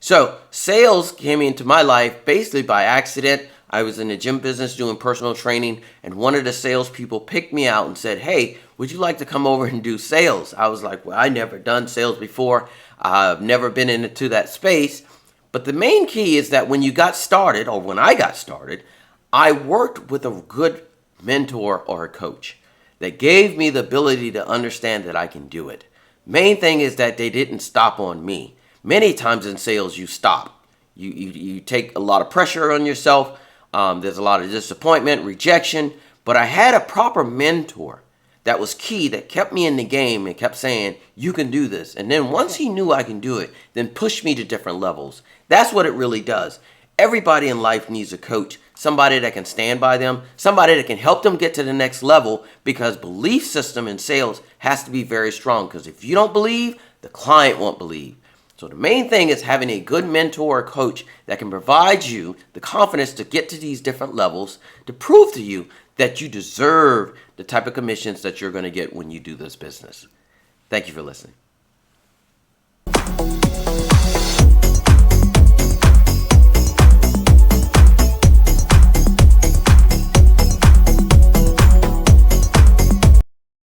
So sales came into my life basically by accident. I was in the gym business doing personal training, and one of the salespeople picked me out and said, "Hey, would you like to come over and do sales?" I was like, "Well, I never done sales before. I've never been into that space." But the main key is that when you got started, or when I got started, I worked with a good mentor or a coach that gave me the ability to understand that I can do it. Main thing is that they didn't stop on me. Many times in sales, you stop. You take a lot of pressure on yourself. There's a lot of disappointment, rejection. But I had a proper mentor that was key, that kept me in the game and kept saying, "You can do this." And then once he knew I can do it, then pushed me to different levels. That's what it really does. Everybody in life needs a coach, somebody that can stand by them, somebody that can help them get to the next level, because belief system in sales has to be very strong, because if you don't believe, the client won't believe. So the main thing is having a good mentor or coach that can provide you the confidence to get to these different levels, to prove to you that you deserve the type of commissions that you're going to get when you do this business. Thank you for listening.